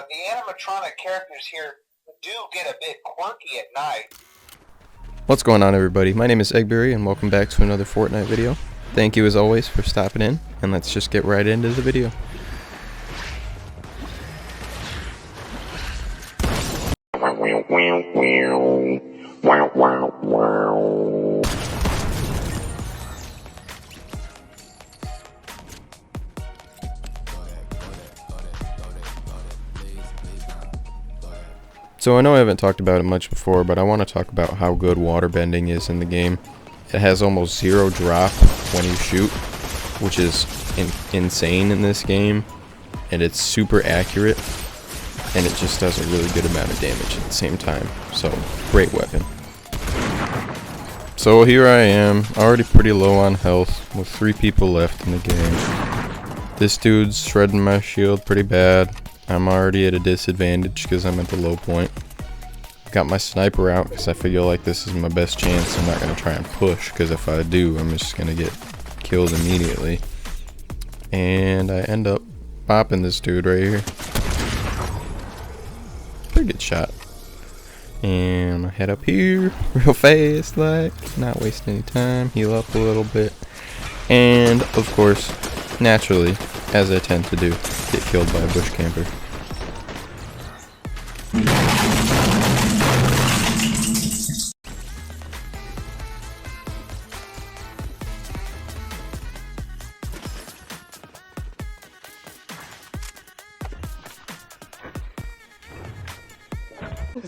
the animatronic characters here do get a bit quirky at night. What's going on, everybody? My name is Eggberry and welcome back to another Fortnite video. Thank you as always for stopping in, and let's just get right into the video. So I know I haven't talked about it much before, but I want to talk about how good waterbending is in the game. It has almost zero drop when you shoot, which is insane in this game, and it's super accurate, and it just does a really good amount of damage at the same time. So, great weapon. So here I am, already pretty low on health, with 3 people left in the game. This dude's shredding my shield pretty bad. I'm already at a disadvantage because I'm at the low point. Got my sniper out because I feel like this is my best chance. I'm not going to try and push because if I do, I'm just going to get killed immediately. And I end up popping this dude right here. Pretty good shot. And I head up here real fast, like, not wasting any time. Heal up a little bit. And, of course, naturally, as I tend to do, get killed by a bush camper.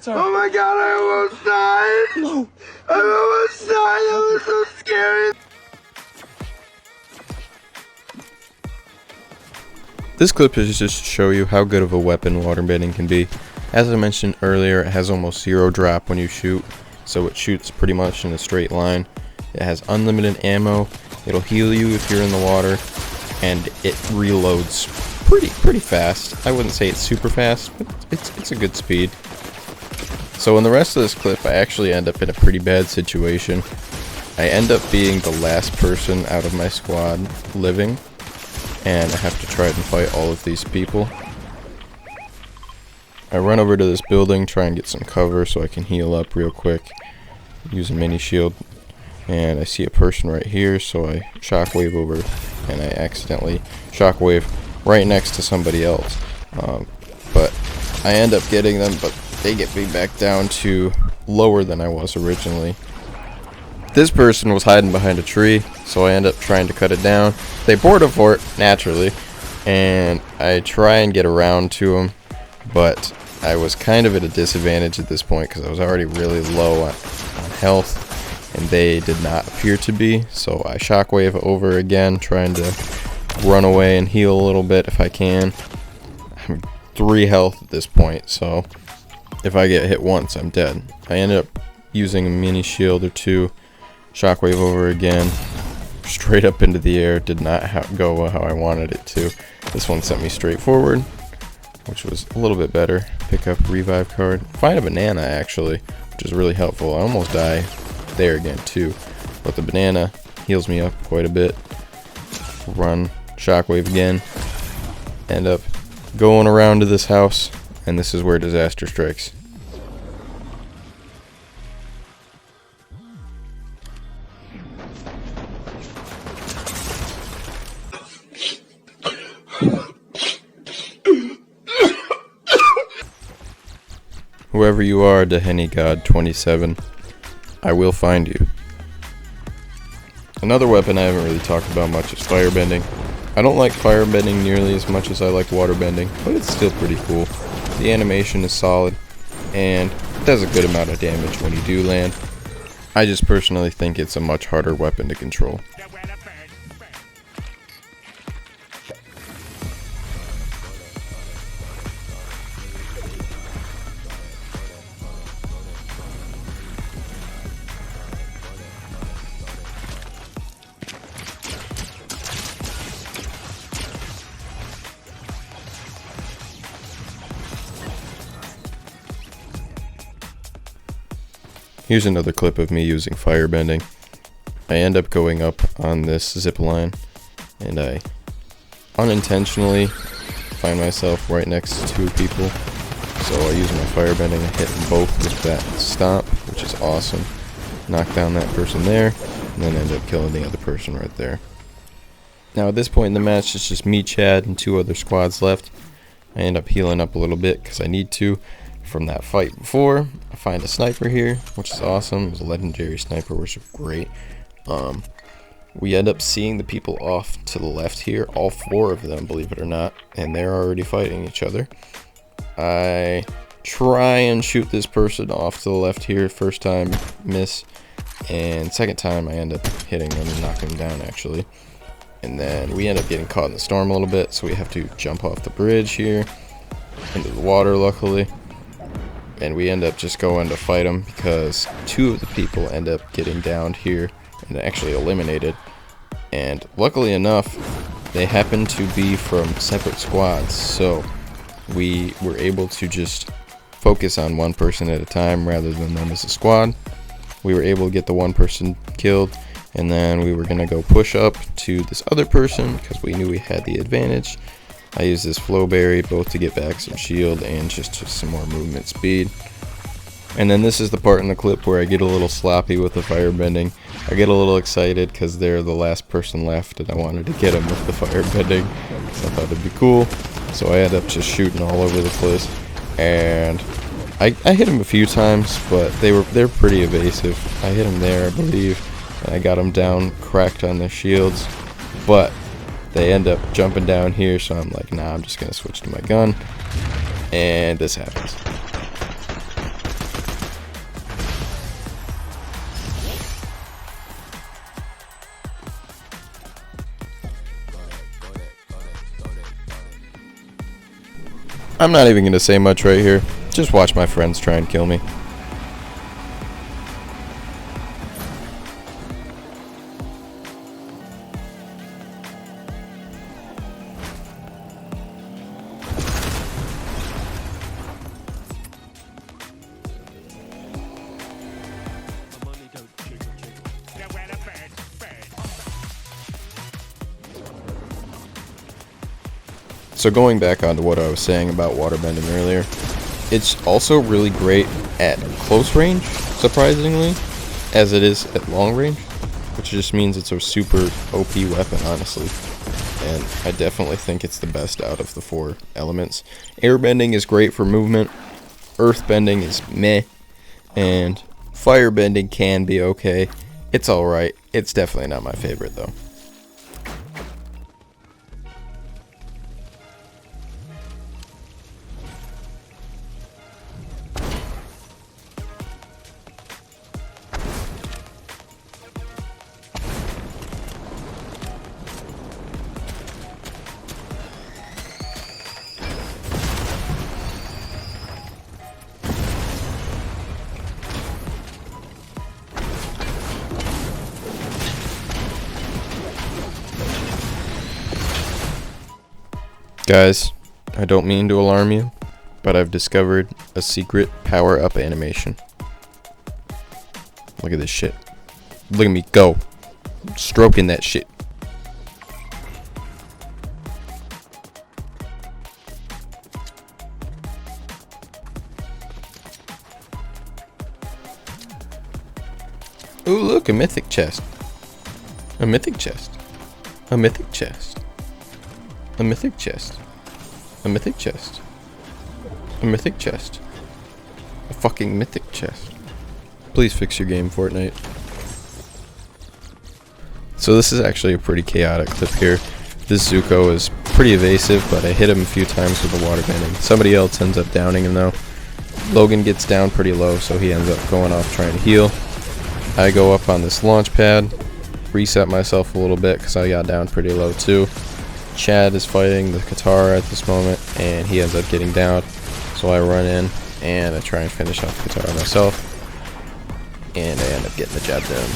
Oh my god, I almost died! No! I almost died! That was so scary! This clip is just to show you how good of a weapon waterbending can be. As I mentioned earlier, it has almost zero drop when you shoot, so it shoots pretty much in a straight line. It has unlimited ammo, it'll heal you if you're in the water, and it reloads pretty fast. I wouldn't say it's super fast, but it's a good speed. So in the rest of this clip, I actually end up in a pretty bad situation. I end up being the last person out of my squad living, and I have to try and fight all of these people. I run over to this building, try and get some cover so I can heal up real quick, use a mini shield, and I see a person right here, so I shockwave over, and I accidentally shockwave right next to somebody else. But I end up getting them, but they get me back down to lower than I was originally. This person was hiding behind a tree, so I end up trying to cut it down. They board a fort, naturally, and I try and get around to them, but I was kind of at a disadvantage at this point because I was already really low on health, and they did not appear to be, so I shockwave over again, trying to run away and heal a little bit if I can. I'm 3 health at this point, so if I get hit once, I'm dead. I ended up using a mini shield or 2, shockwave over again, straight up into the air. Did not go how I wanted it to. This one sent me straight forward, which was a little bit better. Pick up revive card. Find a banana, actually, which is really helpful. I almost die there again, too. But the banana heals me up quite a bit. Run, shockwave again. End up going around to this house. And this is where disaster strikes. Whoever you are, Deheni God 27, I will find you. Another weapon I haven't really talked about much is firebending. I don't like firebending nearly as much as I like waterbending, but it's still pretty cool. The animation is solid, and it does a good amount of damage when you do land. I just personally think it's a much harder weapon to control. Here's another clip of me using firebending. I end up going up on this zip line, and I unintentionally find myself right next to 2 people So I use my firebending, I hit them both with that stomp, which is awesome. Knock down that person there, and then end up killing the other person right there. Now at this point in the match, it's just me, Chad, and 2 other squads left. I end up healing up a little bit because I need to from that fight before. I find a sniper here, which is awesome. It was a legendary sniper, which is great. We end up seeing the people off to the left here, all 4 of them, believe it or not, and they're already fighting each other. I try and shoot this person off to the left here. First time, miss, and second time I end up hitting them and knocking them down actually. And then we end up getting caught in the storm a little bit, so we have to jump off the bridge here into the water, luckily. And we end up just going to fight them because 2 of the people end up getting downed here and actually eliminated. And luckily enough, they happen to be from separate squads, so we were able to just focus on one person at a time rather than them as a squad. We were able to get the one person killed, and then we were going to go push up to this other person because we knew we had the advantage. I used this flow berry both to get back some shield and just some more movement speed. And then this is the part in the clip where I get a little sloppy with the firebending. I get a little excited because they're the last person left and I wanted to get them with the firebending, so I thought it'd be cool. So I ended up just shooting all over the place, and I hit them a few times, but they're pretty evasive. I hit them there, I believe, and I got them down, cracked on their shields, but they end up jumping down here, so I'm like, nah, I'm just gonna switch to my gun, and this happens. I'm not even going to say much right here. Just watch my friends try and kill me. So going back onto what I was saying about waterbending earlier, it's also really great at close range, surprisingly, as it is at long range, which just means it's a super OP weapon, honestly. And I definitely think it's the best out of the 4 elements. Airbending is great for movement, earthbending is meh, and firebending can be okay. It's alright. It's definitely not my favorite though. Guys, I don't mean to alarm you, but I've discovered a secret power-up animation. Look at this shit. Look at me go. Stroking that shit. Ooh, look, a mythic chest. A mythic chest. A mythic chest. A mythic chest. A mythic chest. A mythic chest. A fucking mythic chest. Please fix your game, Fortnite. So this is actually a pretty chaotic clip here. This Zuko is pretty evasive, but I hit him a few times with the water bending. Somebody else ends up downing him though. Logan gets down pretty low, so he ends up going off trying to heal. I go up on this launch pad, reset myself a little bit because I got down pretty low too. Chad is fighting the Qatar at this moment, and he ends up getting down. So I run in, and I try and finish off Qatar myself, and I end up getting the job done.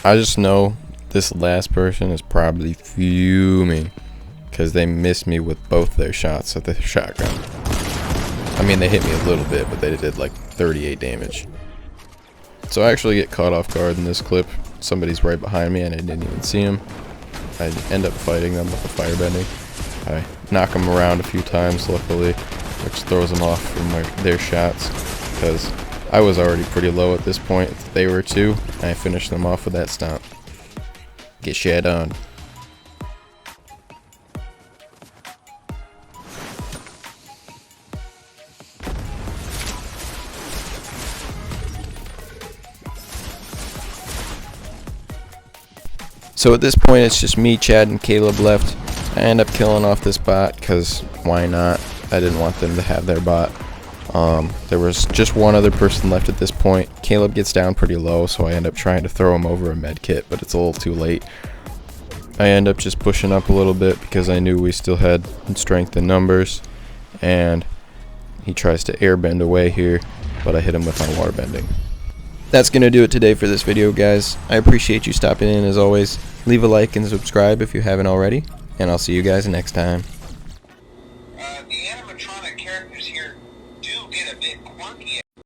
I just know this last person is probably fuming because they missed me with both their shots at the shotgun. I mean, they hit me a little bit, but they did like 38 damage. So I actually get caught off guard in this clip. Somebody's right behind me and I didn't even see him. I end up fighting them with the firebending. I knock them around a few times, luckily, which throws them off from their shots, because I was already pretty low at this point. They were too, and I finished them off with that stomp. Get shat on. So at this point, it's just me, Chad, and Caleb left. I end up killing off this bot, because why not? I didn't want them to have their bot. There was just one other person left at this point. Caleb gets down pretty low, so I end up trying to throw him over a med kit, but it's a little too late. I end up just pushing up a little bit because I knew we still had strength in numbers, and he tries to airbend away here, but I hit him with my water bending. That's going to do it today for this video, guys. I appreciate you stopping in as always. Leave a like and subscribe if you haven't already, and I'll see you guys next time.